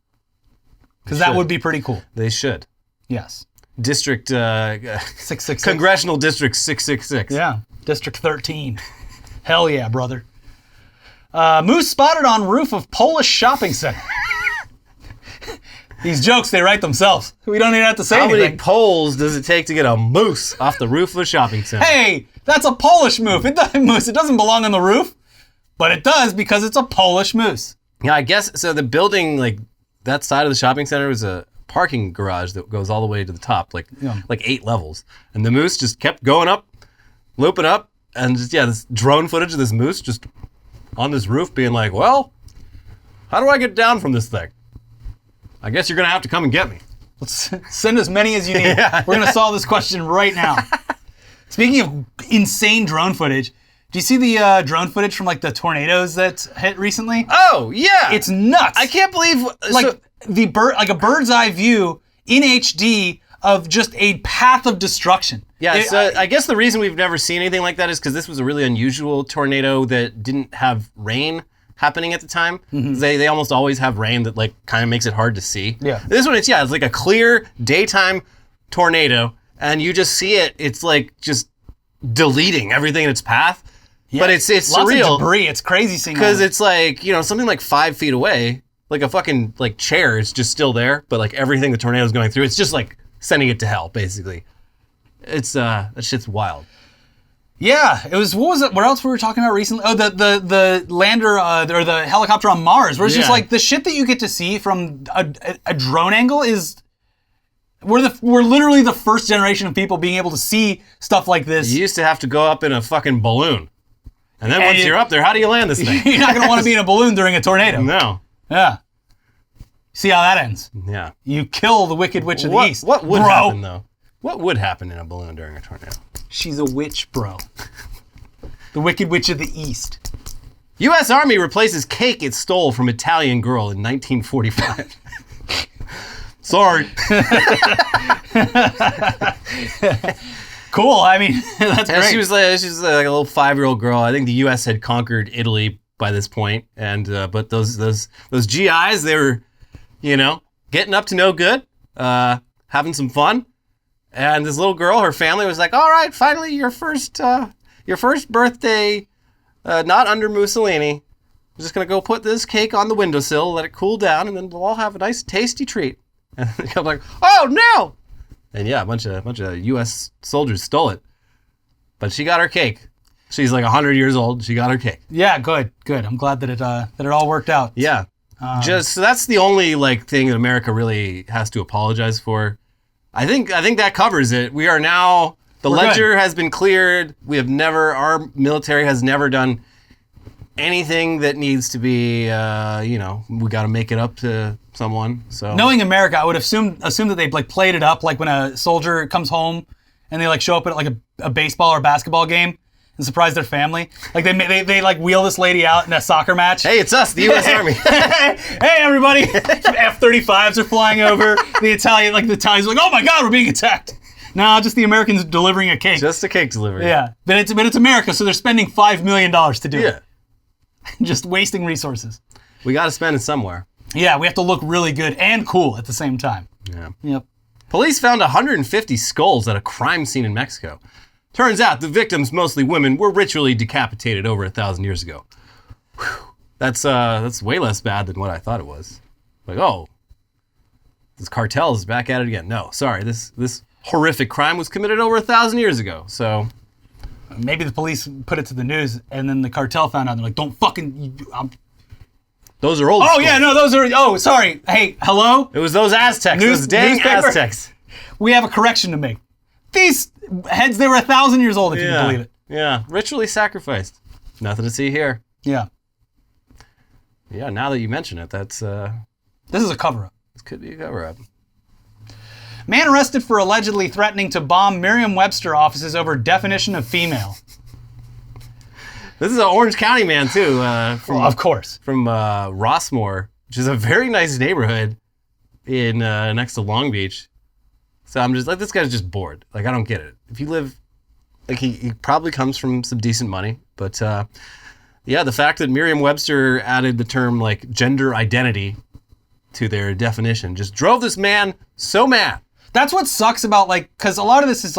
Because that would be pretty cool. They should. Yes. District 666. Congressional District 666. Yeah. District 13. Hell yeah, brother. Moose spotted on roof of Polish shopping center. These jokes, they write themselves. We don't even have to say anything. How many poles does it take to get a moose off the roof of a shopping center? Hey, that's a Polish moose. It doesn't belong on the roof, but it does because it's a Polish moose. Yeah, I guess, so the building, that side of the shopping center was a parking garage that goes all the way to the top, 8 levels. And the moose just kept going up looping up, and just, this drone footage of this moose just on this roof being like, well, how do I get down from this thing? I guess you're going to have to come and get me. Let's send as many as you need. We're going to solve this question right now. Speaking of insane drone footage, do you see the drone footage from like the tornadoes that hit recently? Oh, yeah. It's nuts. I can't believe... a bird's eye view in HD of just a path of destruction. Yeah, I guess the reason we've never seen anything like that is because this was a really unusual tornado that didn't have rain happening at the time. They almost always have rain that like kind of makes it hard to see. Yeah. This one, it's like a clear daytime tornado, and you just see it. It's like just deleting everything in its path. Yeah. But it's lots surreal. Of debris. It's crazy seeing because it's like something like 5 feet away, like a fucking like chair is just still there, but like everything the tornado's going through, it's just like sending it to hell basically. It's that shit's wild. Yeah, it was. What was it? What else were we talking about recently? Oh, the lander or the helicopter on Mars, where it's just like the shit that you get to see from a drone angle is. We're literally the first generation of people being able to see stuff like this. You used to have to go up in a fucking balloon, and then once you're up there, how do you land this thing? You're not gonna want to be in a balloon during a tornado. No. Yeah. See how that ends. Yeah. You kill the Wicked Witch of the East. What would happen though? What would happen in a balloon during a tornado? She's a witch, bro. The Wicked Witch of the East. U.S. Army replaces cake it stole from Italian girl in 1945. Sorry. Cool. I mean, that's great. She was like a little 5-year-old girl. I think the U.S. had conquered Italy by this point, and but those GIs, they were, getting up to no good, having some fun. And this little girl, her family was like, all right, finally your first birthday, not under Mussolini. I'm just going to go put this cake on the windowsill, let it cool down, and then we'll all have a nice tasty treat. And I'm like, oh no! And yeah, a bunch of U.S. soldiers stole it. But she got her cake. She's like 100 years old. She got her cake. Yeah, good. I'm glad that it all worked out. Yeah. So that's the only thing that America really has to apologize for. I think that covers it. We are now, the ledger has been cleared. Our military has never done anything that needs to be, we got to make it up to someone. So knowing America, I would assume that they played it up like when a soldier comes home and they show up at a baseball or basketball game and surprise their family. Like they wheel this lady out in a soccer match. Hey, it's us, the U.S. Army. Hey, everybody! F-35s are flying over. The Italians are like, oh my God, we're being attacked. No, just the Americans delivering a cake. Just a cake delivery. Yeah, but it's America, so they're spending $5 million to do it. Just wasting resources. We got to spend it somewhere. Yeah, we have to look really good and cool at the same time. Yeah. Yep. Police found 150 skulls at a crime scene in Mexico. Turns out the victims, mostly women, were ritually decapitated over 1,000 years ago. Whew. That's way less bad than what I thought it was. This cartel is back at it again. No, sorry, this horrific crime was committed over 1,000 years ago. So maybe the police put it to the news, and then the cartel found out. And they're like, "Don't fucking." Those are old. Oh skulls. yeah, no, those are. Oh, sorry. Hey, hello. It was those Aztecs. Those dang newspaper. Aztecs. We have a correction to make. These heads, they were 1,000 years old, if you can believe it. Yeah, ritually sacrificed. Nothing to see here. Yeah. Yeah, now that you mention it, that's... This is a cover-up. This could be a cover-up. Man arrested for allegedly threatening to bomb Merriam-Webster offices over definition of female. This is an Orange County man, too. Of course. From Rossmore, which is a very nice neighborhood in next to Long Beach. So I'm just like, this guy's just bored. I don't get it. If you live, he probably comes from some decent money. But the fact that Merriam-Webster added the term gender identity to their definition just drove this man so mad. That's what sucks about because a lot of this is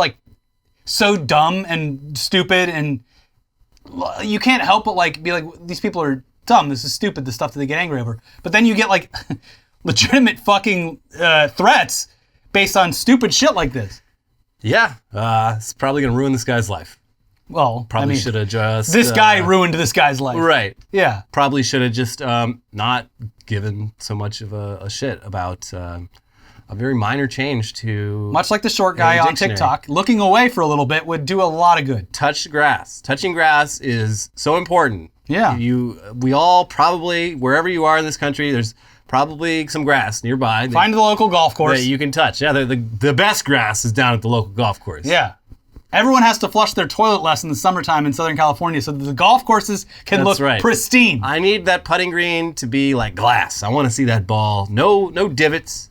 so dumb and stupid, and you can't help but be like, these people are dumb. This is stupid, the stuff that they get angry over. But then you get legitimate fucking threats based on stupid shit like this. Yeah, it's probably going to ruin this guy's life. Well, probably should have just... This guy ruined this guy's life. Right. Yeah. Probably should have just not given so much of a shit about a very minor change to... Much like the short guy on dictionary. TikTok, looking away for a little bit would do a lot of good. Touch grass. Touching grass is so important. Yeah. We all probably, wherever you are in this country, there's probably some grass nearby. Find the local golf course. That you can touch. Yeah, the best grass is down at the local golf course. Yeah. Everyone has to flush their toilet less in the summertime in Southern California so that the golf courses can look pristine. I need that putting green to be like glass. I want to see that ball. No divots.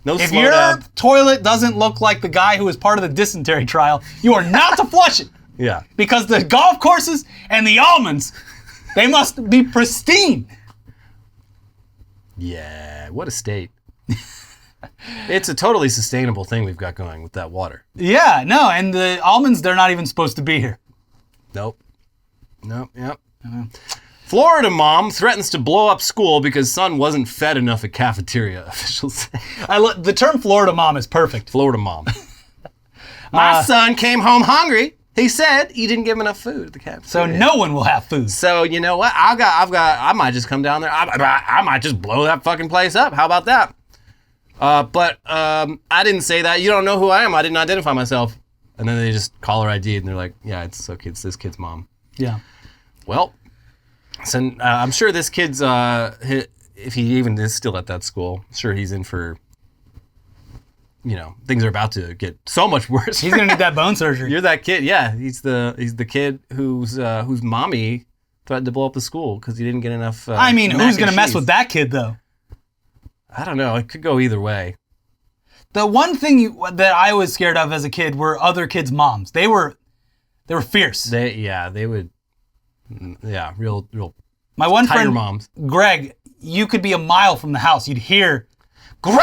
No If slow your down. toilet doesn't look like the guy who was part of the dysentery trial, you are not to flush it. Yeah. Because the golf courses and the almonds, they must be pristine. Yeah, what a state. It's a totally sustainable thing we've got going with that water. Yeah, no, and the almonds, they're not even supposed to be here. Nope. Yep. Florida mom threatens to blow up school because son wasn't fed enough at cafeteria, officials say. The term Florida mom is perfect. Florida mom. My son came home hungry. He said he didn't give him enough food at the cafeteria. So no one will have food. So you know what? I might just come down there. I might just blow that fucking place up. How about that? But I didn't say that. You don't know who I am. I didn't identify myself. And then they just call her ID and they're like, yeah, it's okay. It's this kid's mom. Yeah. Well, so I'm sure this kid's, if he even is still at that school, I'm sure he's in for, things are about to get so much worse. He's going to need that bone surgery. You're that kid. Yeah. He's the kid whose mommy threatened to blow up the school because he didn't get enough. Who's going to mess with that kid though? I don't know. It could go either way. The one thing that I was scared of as a kid were other kids' moms. They were fierce. They would. Yeah, real. My one tiger friend, moms. Greg, you could be a mile from the house. You'd hear, Greg!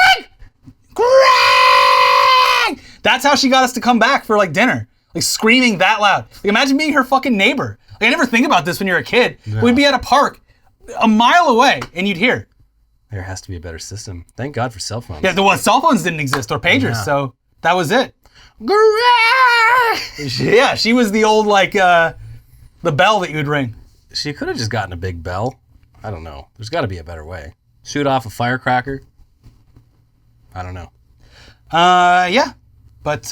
That's how she got us to come back for dinner. Screaming that loud. Imagine being her fucking neighbor. I never think about this when you're a kid. No. We'd be at a park a mile away and you'd hear. There has to be a better system. Thank God for cell phones. Yeah, cell phones didn't exist or pagers, so that was it. Yeah, she was the old, the bell that you'd ring. She could have just gotten a big bell. I don't know. There's got to be a better way. Shoot off a firecracker. I don't know. Yeah. But,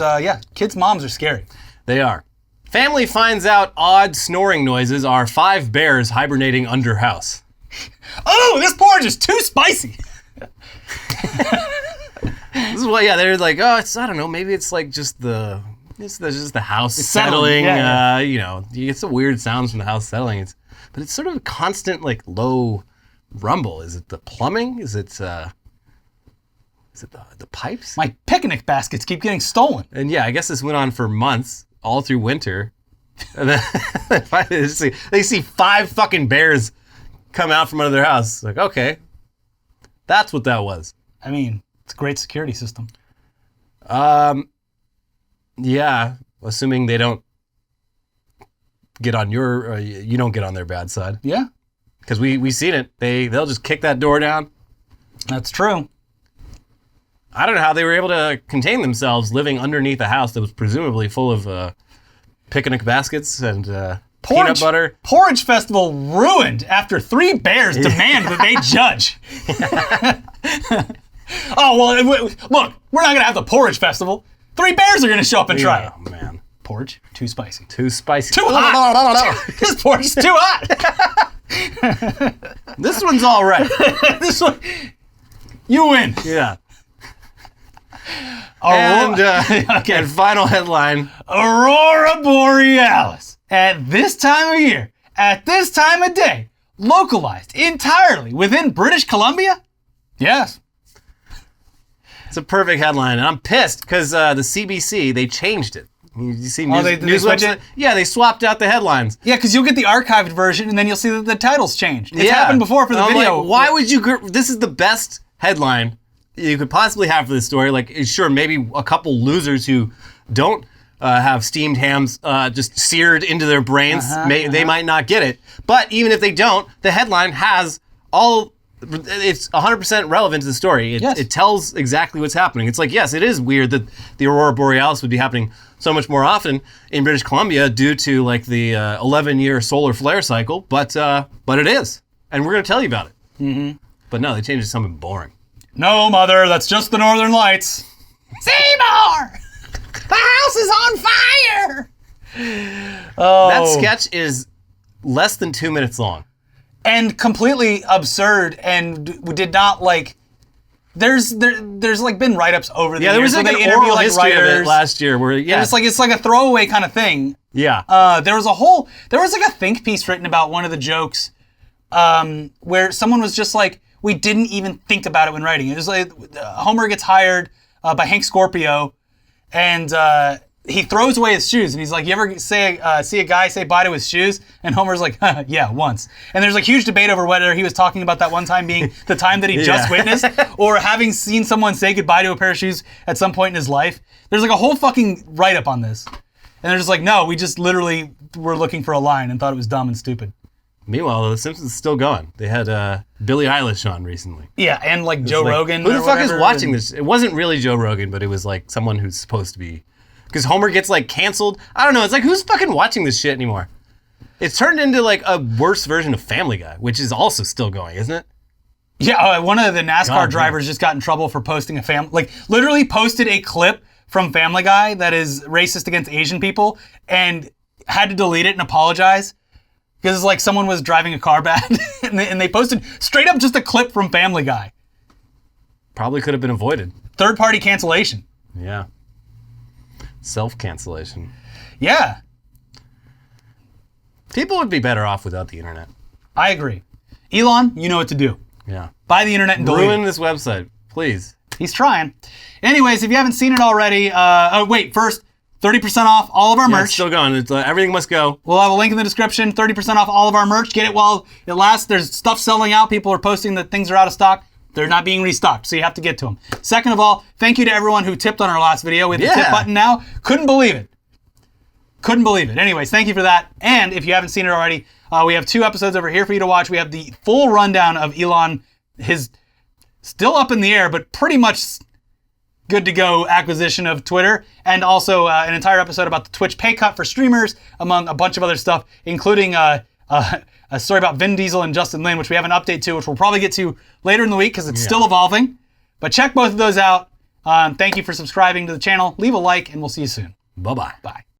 kids' moms are scary. They are. Family finds out odd snoring noises are 5 bears hibernating under house. Oh, this porridge is too spicy. This is what, they're like, I don't know, maybe it's just the house settling. Yeah. You get some weird sounds from the house settling. But it's sort of a constant, low rumble. Is it the plumbing? Is it the pipes? My picnic baskets keep getting stolen. And I guess this went on for months, all through winter. And then finally they see 5 fucking bears come out from under their house. Okay, that's what that was. I mean, it's a great security system. Yeah, assuming they don't get on you don't get on their bad side. Yeah. Because we seen it. They'll just kick that door down. That's true. I don't know how they were able to contain themselves living underneath a house that was presumably full of picnic baskets and peanut butter. Porridge festival ruined after 3 bears demand that they judge. Oh, well, look, we're not going to have the porridge festival. 3 bears are going to show up and try it. Oh, man. Porridge, too spicy. Too spicy. Too hot. This porridge is too hot. This one's all right. This one, you win. Yeah. And final headline. Aurora Borealis. At this time of year, at this time of day, localized entirely within British Columbia? Yes. It's a perfect headline, and I'm pissed because the CBC, they changed it. You see news, they news switched website? it? Yeah, they swapped out the headlines. Yeah, because you'll get the archived version, and then you'll see that the title's changed. It's happened before for the video. Why would you... This is the best headline you could possibly have for this story. Sure, maybe a couple losers who don't have steamed hams just seared into their brains, they might not get it. But even if they don't, the headline has all... It's 100% relevant to the story. It tells exactly what's happening. It's yes, it is weird that the Aurora Borealis would be happening so much more often in British Columbia due to the 11-year solar flare cycle, but it is. And we're going to tell you about it. Mm-hmm. But no, they changed it to something boring. No, Mother, that's just the Northern Lights. Seymour! The house is on fire! Oh. That sketch is less than 2 minutes long. And completely absurd, and did not, like... There's like been write-ups over the years. Yeah, there was like an oral history of it last year where, yeah. And it's like a throwaway kind of thing. Yeah. There was like a think piece written about one of the jokes where someone was just like, we didn't even think about it when writing. It was like Homer gets hired by Hank Scorpio, and he throws away his shoes, and he's like, you ever see a guy say bye to his shoes? And Homer's like, yeah, once. And there's like huge debate over whether he was talking about that one time being the time that he just witnessed, or having seen someone say goodbye to a pair of shoes at some point in his life. There's like a whole fucking write-up on this. And they're just like, no, we just literally were looking for a line and thought it was dumb and stupid. Meanwhile, The Simpsons is still going. They had Billie Eilish on recently. Yeah, and like Joe Rogan. Who the fuck is watching this? It wasn't really Joe Rogan, but it was like someone who's supposed to be. Because Homer gets like canceled. I don't know. It's like, who's fucking watching this shit anymore? It's turned into like a worse version of Family Guy, which is also still going, isn't it? Yeah, one of the NASCAR drivers just got in trouble for posting literally posted a clip from Family Guy that is racist against Asian people and had to delete it and apologize. Because it's like someone was driving a car bad and they posted straight up just a clip from Family Guy. Probably could have been avoided. Third-party cancellation. Yeah. Self-cancellation. Yeah. People would be better off without the internet. I agree. Elon, you know what to do. Yeah. Buy the internet and delete Ruin this website, please. He's trying. Anyways, if you haven't seen it already, first, 30% off all of our merch. It's still going. It's, everything must go. We'll have a link in the description. 30% off all of our merch. Get it while it lasts. There's stuff selling out. People are posting that things are out of stock. They're not being restocked, so you have to get to them. Second of all, thank you to everyone who tipped on our last video. We have the tip button now. Couldn't believe it. Couldn't believe it. Anyways, thank you for that. And if you haven't seen it already, we have 2 episodes over here for you to watch. We have the full rundown of Elon, his still up in the air, but pretty much good to go acquisition of Twitter, and also an entire episode about the Twitch pay cut for streamers, among a bunch of other stuff, including a story about Vin Diesel and Justin Lin, which we have an update to, which we'll probably get to later in the week because it's still evolving. But check both of those out. Thank you for subscribing to the channel. Leave a like, and we'll see you soon. Bye-bye. Bye.